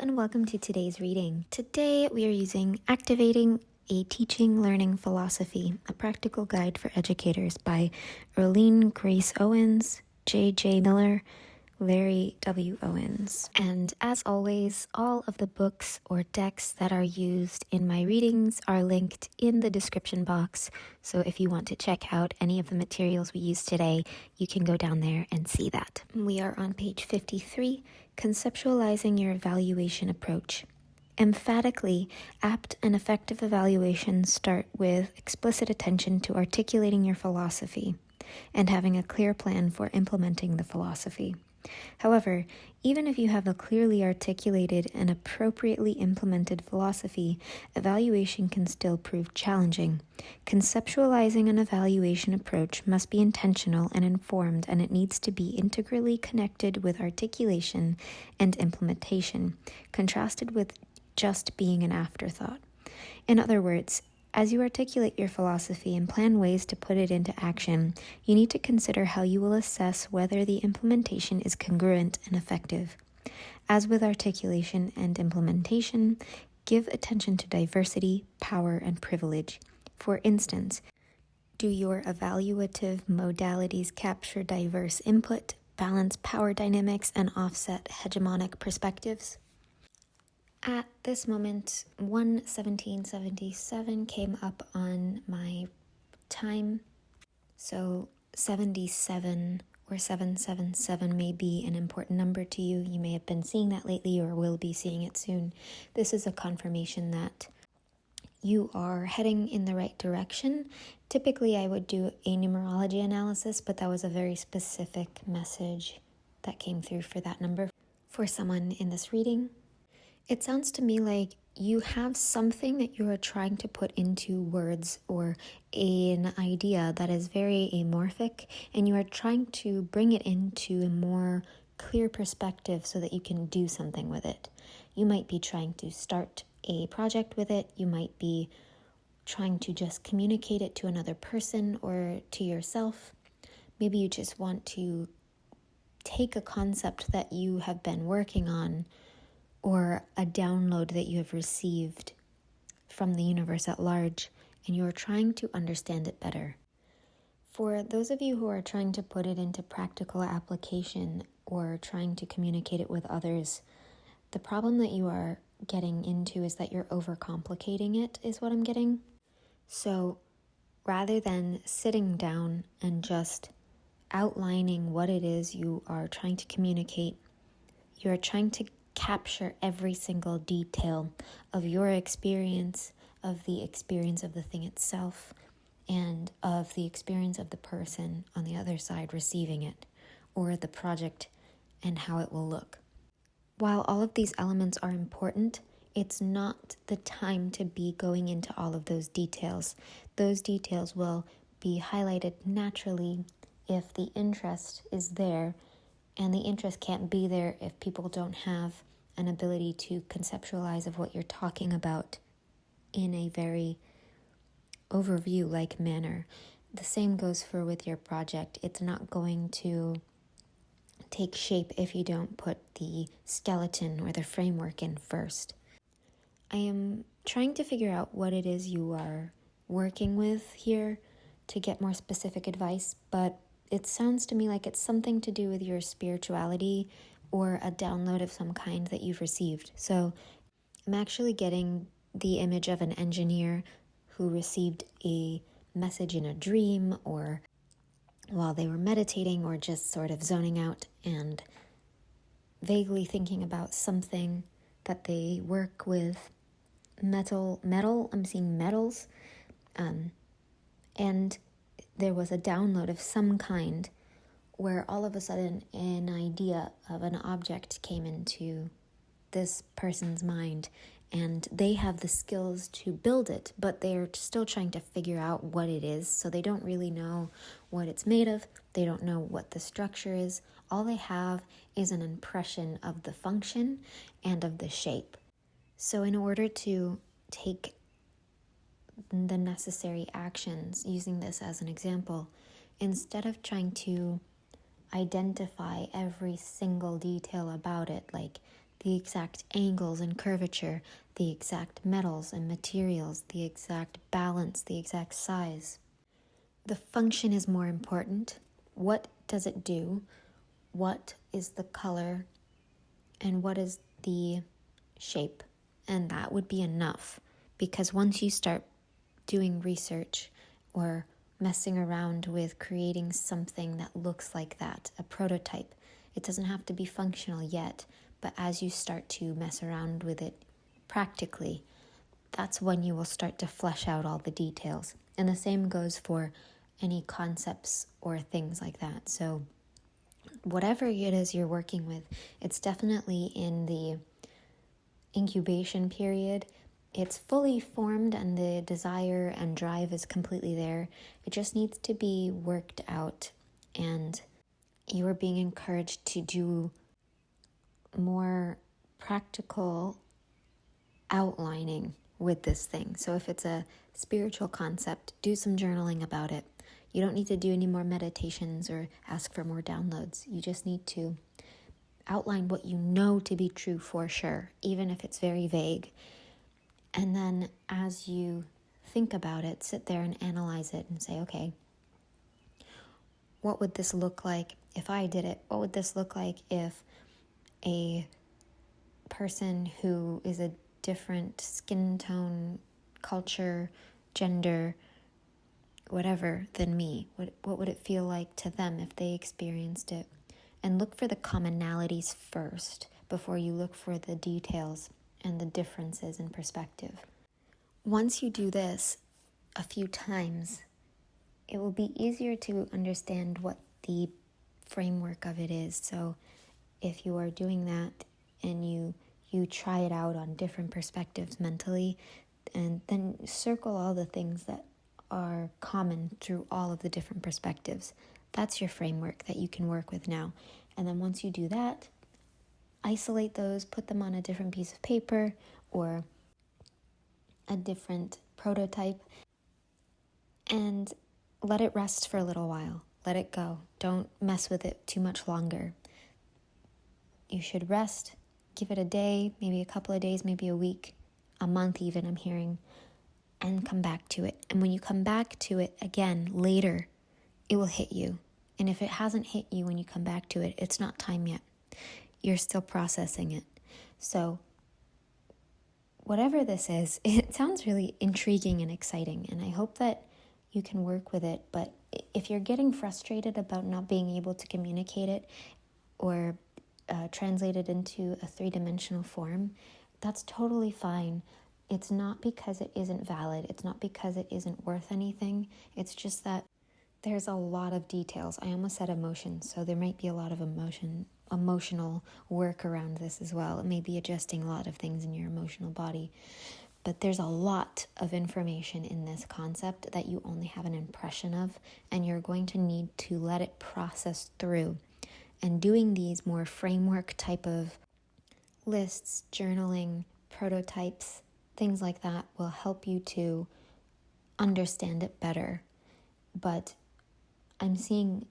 and welcome to today's reading. Today we are using Activating a Teaching Learning Philosophy, a Practical Guide for Educators by Erlene Grace Owens, J.J. Miller, Larry W. Owens. And as always, all of the books or decks that are used in my readings are linked in the description box. So if you want to check out any of the materials we used today, you can go down there and see that. We are on page 53, Conceptualizing Your Evaluation Approach. Emphatically, apt and effective evaluations start with explicit attention to articulating your philosophy and having a clear plan for implementing the philosophy. However, even if you have a clearly articulated and appropriately implemented philosophy, evaluation can still prove challenging. Conceptualizing an evaluation approach must be intentional and informed, and it needs to be integrally connected with articulation and implementation, contrasted with just being an afterthought. In other words, as you articulate your philosophy and plan ways to put it into action, you need to consider how you will assess whether the implementation is congruent and effective. As with articulation and implementation, give attention to diversity, power, and privilege. For instance, do your evaluative modalities capture diverse input, balance power dynamics, and offset hegemonic perspectives? At this moment, 1:17:77 came up on my time, so 77 or 777 may be an important number to you. You may have been seeing that lately or will be seeing it soon. This is a confirmation that you are heading in the right direction. Typically, I would do a numerology analysis, but that was a very specific message that came through for that number for someone in this reading. It sounds to me like you have something that you are trying to put into words or an idea that is very amorphic, and you are trying to bring it into a more clear perspective so that you can do something with it. You might be trying to start a project with it. You might be trying to just communicate it to another person or to yourself. Maybe you just want to take a concept that you have been working on or a download that you have received from the universe at large, and you're trying to understand it better. For those of you who are trying to put it into practical application or trying to communicate it with others, the problem that you are getting into is that you're overcomplicating it, is what I'm getting. So rather than sitting down and just outlining what it is you are trying to communicate, you're trying to capture every single detail of your experience, of the experience of the thing itself, and of the experience of the person on the other side receiving it, or the project and how it will look. While all of these elements are important, it's not the time to be going into all of those details. Those details will be highlighted naturally if the interest is there, and the interest can't be there if people don't have an ability to conceptualize of what you're talking about in a very overview-like manner. The same goes for with your project. It's not going to take shape if you don't put the skeleton or the framework in first. I am trying to figure out what it is you are working with here to get more specific advice, but it sounds to me like it's something to do with your spirituality or a download of some kind that you've received. So I'm actually getting the image of an engineer who received a message in a dream or while they were meditating or just sort of zoning out and vaguely thinking about something that they work with. Metal, I'm seeing metals. And there was a download of some kind where all of a sudden an idea of an object came into this person's mind, and they have the skills to build it, but they're still trying to figure out what it is, so they don't really know what it's made of. They don't know what the structure is. All they have is an impression of the function and of the shape. So in order to take the necessary actions, using this as an example, instead of trying to identify every single detail about it, like the exact angles and curvature, the exact metals and materials, the exact balance, the exact size. The function is more important. What does it do? What is the color? And what is the shape? And that would be enough, because once you start doing research or messing around with creating something that looks like that, a prototype, it doesn't have to be functional yet, but as you start to mess around with it practically, that's when you will start to flesh out all the details. And the same goes for any concepts or things like that. So whatever it is you're working with, it's definitely in the incubation period. It's fully formed and the desire and drive is completely there. It just needs to be worked out, and you are being encouraged to do more practical outlining with this thing. So if it's a spiritual concept, do some journaling about it. You don't need to do any more meditations or ask for more downloads. You just need to outline what you know to be true for sure, even if it's very vague. And then as you think about it, sit there and analyze it and say, okay, what would this look like if I did it? What would this look like if a person who is a different skin tone, culture, gender, whatever than me, what would it feel like to them if they experienced it? And look for the commonalities first before you look for the details and the differences in perspective. Once you do this a few times, it will be easier to understand what the framework of it is. So if you are doing that and you try it out on different perspectives mentally, and then circle all the things that are common through all of the different perspectives. That's your framework that you can work with now. And then once you do that, isolate those, put them on a different piece of paper or a different prototype, and let it rest for a little while. Let it go. Don't mess with it too much longer. You should rest, give it a day, maybe a couple of days, maybe a week, a month even, I'm hearing, and come back to it. And when you come back to it again later, it will hit you. And if it hasn't hit you when you come back to it, it's not time yet. You're still processing it. So whatever this is, it sounds really intriguing and exciting, and I hope that you can work with it. But if you're getting frustrated about not being able to communicate it or translate it into a three-dimensional form, that's totally fine. It's not because it isn't valid. It's not because it isn't worth anything. It's just that there's a lot of details. I almost said emotions, so there might be a lot of emotional work around this as well. It may be adjusting a lot of things in your emotional body. But there's a lot of information in this concept that you only have an impression of, and you're going to need to let it process through. And doing these more framework type of lists, journaling, prototypes, things like that will help you to understand it better. But I'm seeing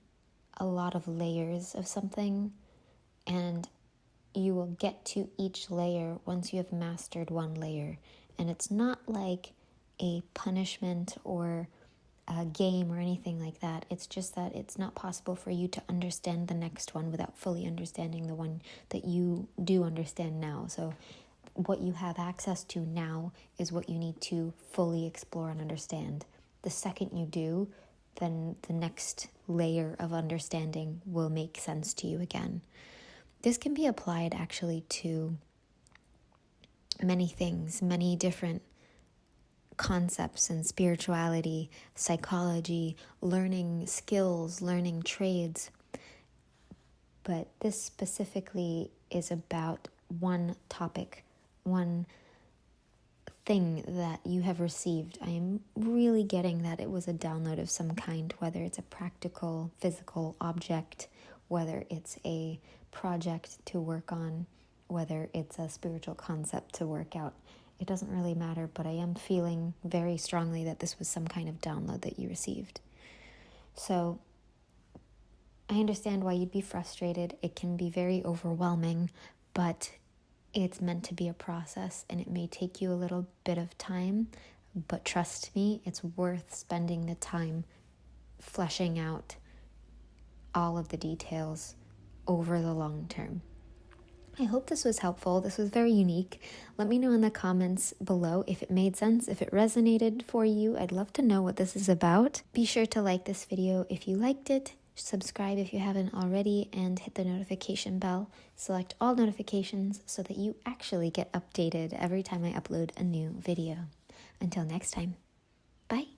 a lot of layers of something, and you will get to each layer once you have mastered one layer. And it's not like a punishment or a game or anything like that. It's just that it's not possible for you to understand the next one without fully understanding the one that you do understand now. So what you have access to now is what you need to fully explore and understand. The second you do, then the next layer of understanding will make sense to you again. This can be applied actually to many things, many different concepts in spirituality, psychology, learning skills, learning trades. But this specifically is about one topic, one thing that you have received. I am really getting that it was a download of some kind, whether it's a practical, physical object, whether it's a project to work on, whether it's a spiritual concept to work out. It doesn't really matter, but I am feeling very strongly that this was some kind of download that you received. So I understand why you'd be frustrated. It can be very overwhelming, but it's meant to be a process, and it may take you a little bit of time, but trust me, it's worth spending the time fleshing out all of the details over the long term. I hope this was helpful. This was very unique. Let me know in the comments below if it made sense, if it resonated for you. I'd love to know what this is about. Be sure to like this video if you liked it, subscribe if you haven't already, and hit the notification bell. Select all notifications so that you actually get updated every time I upload a new video. Until next time, bye.